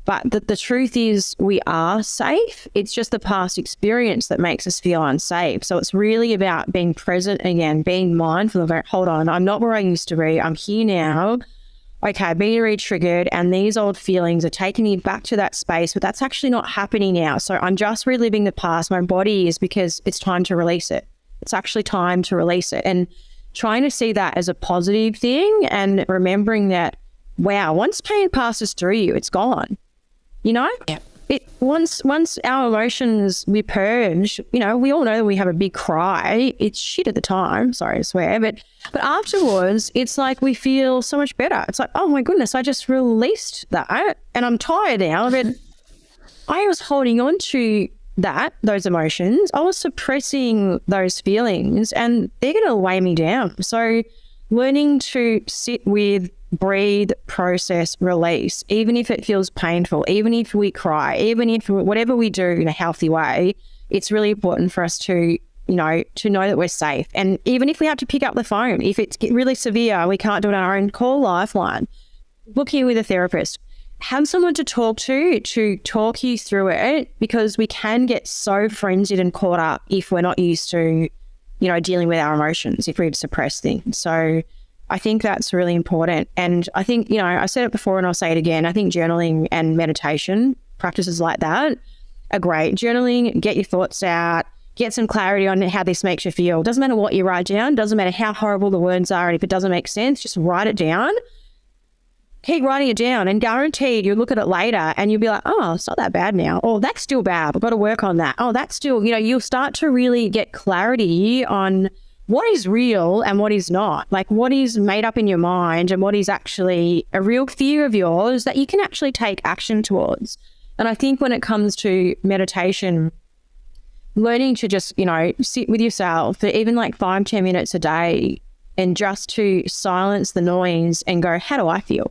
But the truth is we are safe. It's just the past experience that makes us feel unsafe. So it's really about being present again, being mindful of it. Hold on, I'm not where I used to be. I'm here now. Okay, being re-triggered, and these old feelings are taking me back to that space, but that's actually not happening now. So I'm just reliving the past. My body is, because it's time to release it. It's actually time to release it, and trying to see that as a positive thing and remembering that, wow, once pain passes through you, it's gone. Yeah. Once our emotions we purge, we all know that we have a big cry. It's shit at the time, sorry to swear, but afterwards it's like we feel so much better. It's like, oh my goodness, I just released that and I'm tired now, but I was holding on to those emotions. I was suppressing those feelings and they're going to weigh me down. So learning to sit with, breathe, process, release, even if it feels painful, even if we cry, even if whatever we do in a healthy way, it's really important for us to know that we're safe. And even if we have to pick up the phone, if it's really severe, we can't do it on our own, call Lifeline, book in with a therapist, have someone to talk to talk you through it, because we can get so frenzied and caught up if we're not used to, dealing with our emotions, if we've suppressed things. So I think that's really important. And I think, I said it before and I'll say it again, I think journaling and meditation, practices like that are great. Journaling, get your thoughts out, get some clarity on how this makes you feel. Doesn't matter what you write down, doesn't matter how horrible the words are, and if it doesn't make sense, just write it down. Keep writing it down, and guaranteed you'll look at it later and you'll be like, oh, it's not that bad now. Oh, that's still bad. I've got to work on that. Oh, that's still, you'll start to really get clarity on what is real and what is not, like what is made up in your mind and what is actually a real fear of yours that you can actually take action towards. And I think when it comes to meditation, learning to just, sit with yourself for even like 5-10 minutes a day and just to silence the noise and go, how do I feel?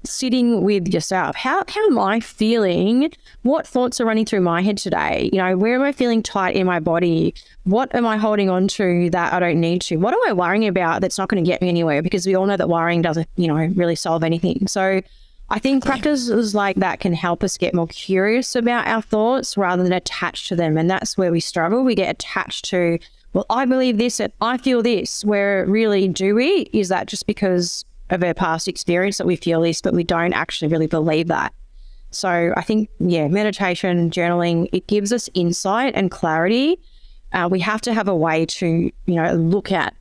Sitting with yourself. How am I feeling? What thoughts are running through my head today? Where am I feeling tight in my body? What am I holding on to that I don't need to? What am I worrying about that's not going to get me anywhere? Because we all know that worrying doesn't, really solve anything. So I think practices like that can help us get more curious about our thoughts rather than attached to them. And that's where we struggle. We get attached to, well, I believe this and I feel this, where really do we? Is that just because of our past experience that we feel this, but we don't actually really believe that? So I think, meditation, journaling, it gives us insight and clarity. We have to have a way to, look at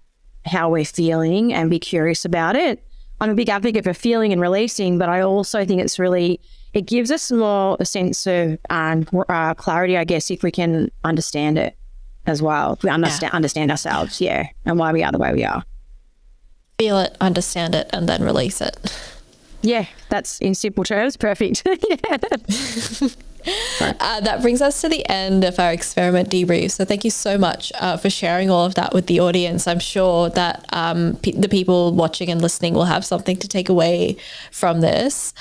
how we're feeling and be curious about it. I'm a big advocate for feeling and releasing, but I also think it gives us more a sense of clarity, I guess, if we can understand it as well. If we understand ourselves, and why we are the way we are. Feel it, understand it, and then release it. Yeah, that's in simple terms, perfect. That brings us to the end of our experiment debrief. So thank you so much for sharing all of that with the audience. I'm sure that the people watching and listening will have something to take away from this.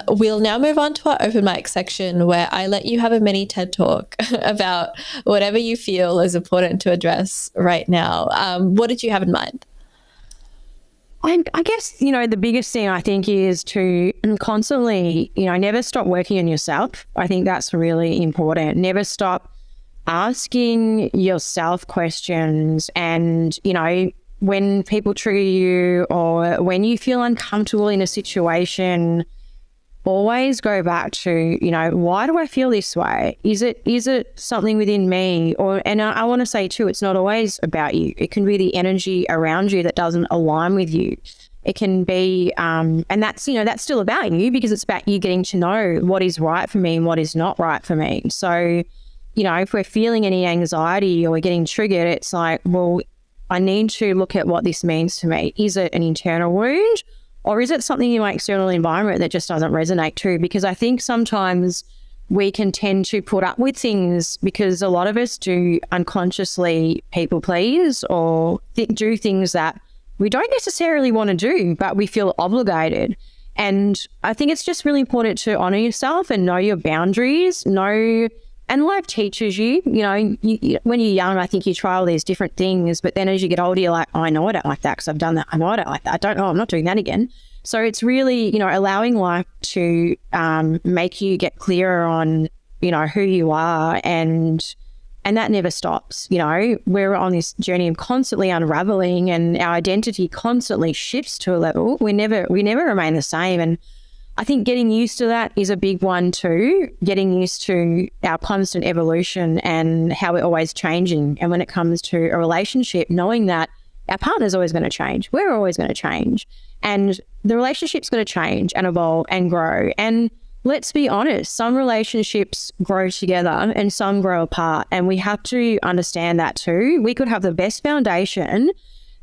We'll now move on to our open mic section, where I let you have a mini TED talk about whatever you feel is important to address right now. What did you have in mind? I guess, the biggest thing I think is to constantly, never stop working on yourself. I think that's really important. Never stop asking yourself questions. And, when people trigger you or when you feel uncomfortable in a situation, always go back to, why do I feel this way? Is it something within me? And I want to say too, it's not always about you. It can be the energy around you that doesn't align with you. It can be, and that's, that's still about you, because it's about you getting to know what is right for me and what is not right for me. So, if we're feeling any anxiety or we're getting triggered, it's like, well, I need to look at what this means to me. Is it an internal wound, or is it something in my external environment that just doesn't resonate too? Because I think sometimes we can tend to put up with things because a lot of us do unconsciously people please or do things that we don't necessarily want to do, but we feel obligated. And I think it's just really important to honor yourself and know your boundaries, and life teaches you, when you're young, I think you try all these different things, but then as you get older, you're like, oh, I know I don't like that because I've done that. I know I don't like that. I don't know, I'm not doing that again. So it's really, allowing life to make you get clearer on, who you are, and that never stops. We're on this journey of constantly unraveling, and our identity constantly shifts to a level. We never remain the same. And I think getting used to that is a big one too, getting used to our constant evolution and how we're always changing. And when it comes to a relationship, knowing that our partner's always going to change, we're always going to change, and the relationship's going to change and evolve and grow. And let's be honest, some relationships grow together and some grow apart, and we have to understand that too. We could have the best foundation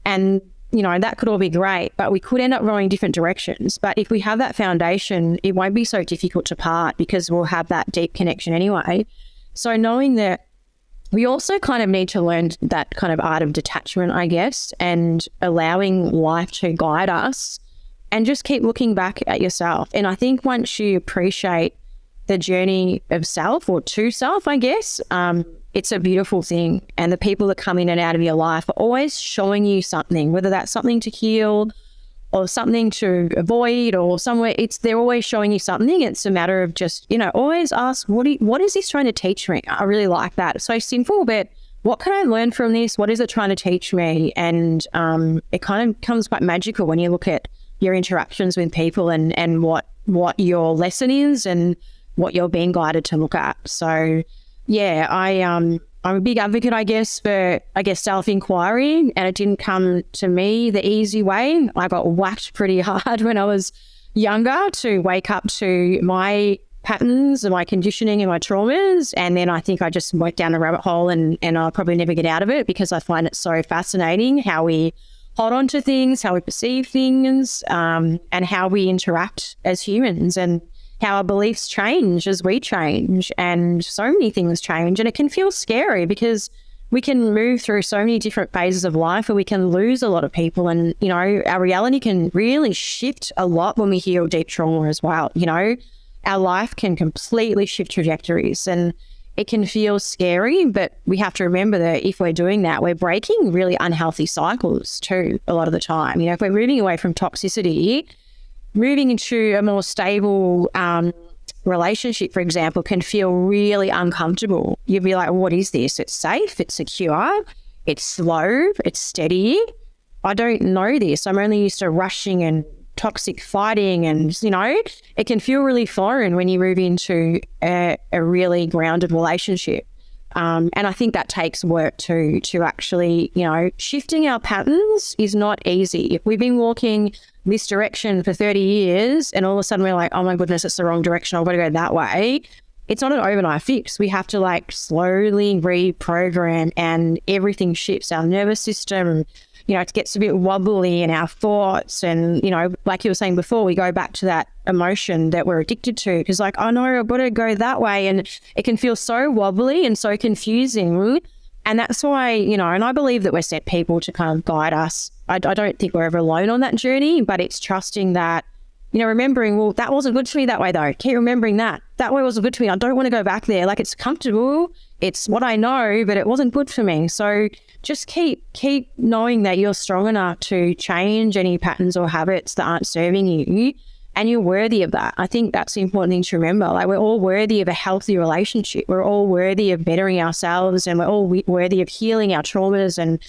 and that could all be great, but we could end up going different directions. But if we have that foundation, it won't be so difficult to part because we'll have that deep connection anyway. So knowing that, we also kind of need to learn that kind of art of detachment, I guess, and allowing life to guide us, and just keep looking back at yourself. And I think once you appreciate the journey of self, or to self, I guess, it's a beautiful thing. And the people that come in and out of your life are always showing you something, whether that's something to heal or something to avoid or somewhere. They're always showing you something. It's a matter of just, always ask, what is this trying to teach me? I really like that. It's so simple, but what can I learn from this? What is it trying to teach me? And it kind of becomes quite magical when you look at your interactions with people and what your lesson is and what you're being guided to look at. So yeah, I'm a big advocate, I guess, for self-inquiry, and it didn't come to me the easy way. I got whacked pretty hard when I was younger to wake up to my patterns and my conditioning and my traumas, and then I think I just went down a rabbit hole, and I'll probably never get out of it, because I find it so fascinating how we hold on to things, how we perceive things, and how we interact as humans, and how our beliefs change as we change, and so many things change. And it can feel scary because we can move through so many different phases of life, and we can lose a lot of people. And, our reality can really shift a lot when we heal deep trauma as well. Our life can completely shift trajectories, and it can feel scary, but we have to remember that if we're doing that, we're breaking really unhealthy cycles too a lot of the time. If we're moving away from toxicity, moving into a more stable relationship, for example, can feel really uncomfortable. You'd be like, what is this? It's safe, it's secure, it's slow, it's steady. I don't know this. I'm only used to rushing and toxic fighting, and, it can feel really foreign when you move into a really grounded relationship. And I think that takes work to actually, shifting our patterns is not easy. If we've been walking this direction for 30 years and all of a sudden we're like, oh my goodness, it's the wrong direction, I've got to go that way. It's not an overnight fix. We have to slowly reprogram, and everything shifts. Our nervous system, it gets a bit wobbly in our thoughts. And, like you were saying before, we go back to that emotion that we're addicted to, because oh no, I've got to go that way. And it can feel so wobbly and so confusing. And that's why, and I believe that we're sent people to kind of guide us. I don't think we're ever alone on that journey, but it's trusting that, remembering, well, that wasn't good to me that way though. Keep remembering that. That way wasn't good to me. I don't want to go back there. It's comfortable. It's what I know, but it wasn't good for me. So just keep knowing that you're strong enough to change any patterns or habits that aren't serving you, and you're worthy of that. I think that's the important thing to remember. We're all worthy of a healthy relationship. We're all worthy of bettering ourselves, and we're all worthy of healing our traumas. And,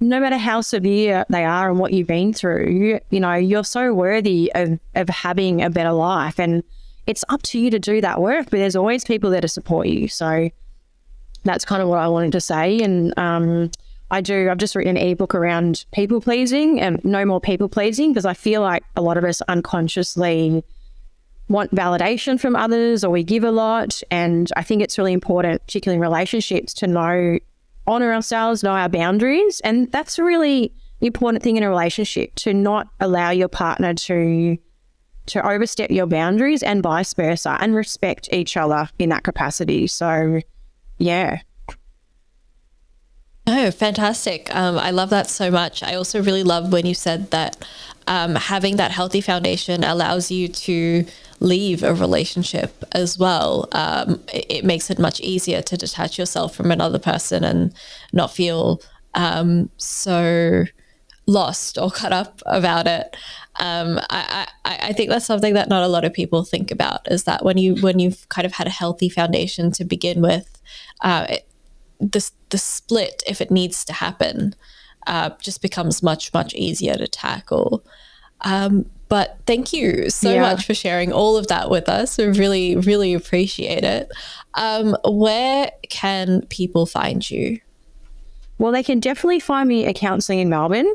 no matter how severe they are and what you've been through, you're so worthy of having a better life. And it's up to you to do that work, but there's always people there to support you. So that's kind of what I wanted to say. And I do. I've just written an ebook around people pleasing and no more people pleasing, because I feel like a lot of us unconsciously want validation from others, or we give a lot. And I think it's really important, particularly in relationships, to honor ourselves, know our boundaries. And that's a really important thing in a relationship, to not allow your partner to overstep your boundaries, and vice versa, and respect each other in that capacity. So, yeah. Oh, fantastic. I love that so much. I also really love when you said that having that healthy foundation allows you to leave a relationship as well. It makes it much easier to detach yourself from another person and not feel so lost or caught up about it. I think that's something that not a lot of people think about, is that when you've kind of had a healthy foundation to begin with, the split, if it needs to happen, just becomes much easier to tackle. But thank you so much for sharing all of that with us. We really appreciate it. Where can people find you? Well, they can definitely find me at counselling in Melbourne,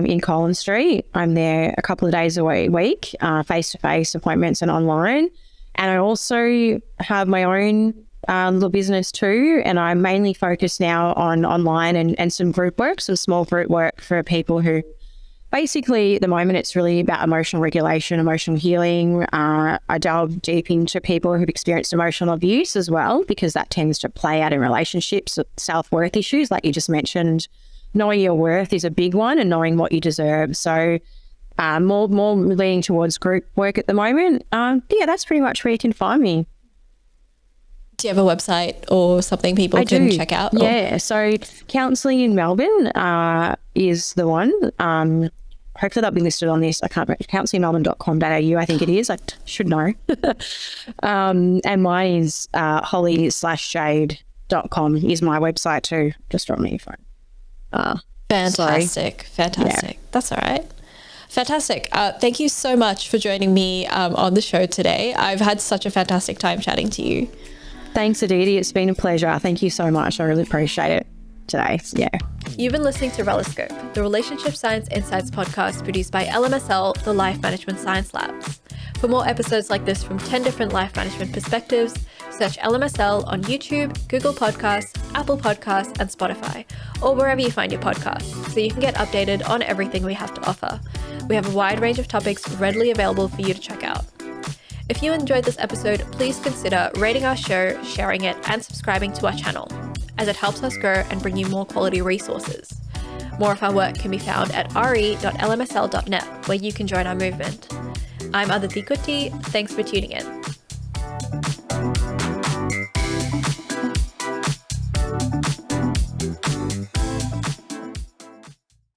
in Collins Street. I'm there a couple of days a week, face-to-face appointments and online. And I also have my own little business too, and I'm mainly focused now on online and some group work, some small group work for people who basically, at the moment, it's really about emotional regulation, emotional healing. I delve deep into people who've experienced emotional abuse as well, because that tends to play out in relationships, self-worth issues, like you just mentioned. Knowing your worth is a big one, and knowing what you deserve. So more leaning towards group work at the moment. That's pretty much where you can find me. Do you have a website or something people can check out? Yeah, so counselling in Melbourne is the one. Hopefully that'll be listed on this. I can't remember. counsellingmelbourne.com.au, I think it is. I should know. And mine is holly-jade.com is my website too. Just on my phone. Fantastic. Yeah. That's all right. Fantastic. Thank you so much for joining me on the show today. I've had such a fantastic time chatting to you. Thanks, Aditi. It's been a pleasure. Thank you so much. I really appreciate it today. Yeah. You've been listening to Reloscope, the Relationship Science Insights podcast produced by LMSL, the Life Management Science Labs. For more episodes like this from 10 different life management perspectives, search LMSL on YouTube, Google Podcasts, Apple Podcasts, and Spotify, or wherever you find your podcasts, so you can get updated on everything we have to offer. We have a wide range of topics readily available for you to check out. If you enjoyed this episode, please consider rating our show, sharing it, and subscribing to our channel, as it helps us grow and bring you more quality resources. More of our work can be found at re.lmsl.net, where you can join our movement. I'm Aditi. Thanks for tuning in.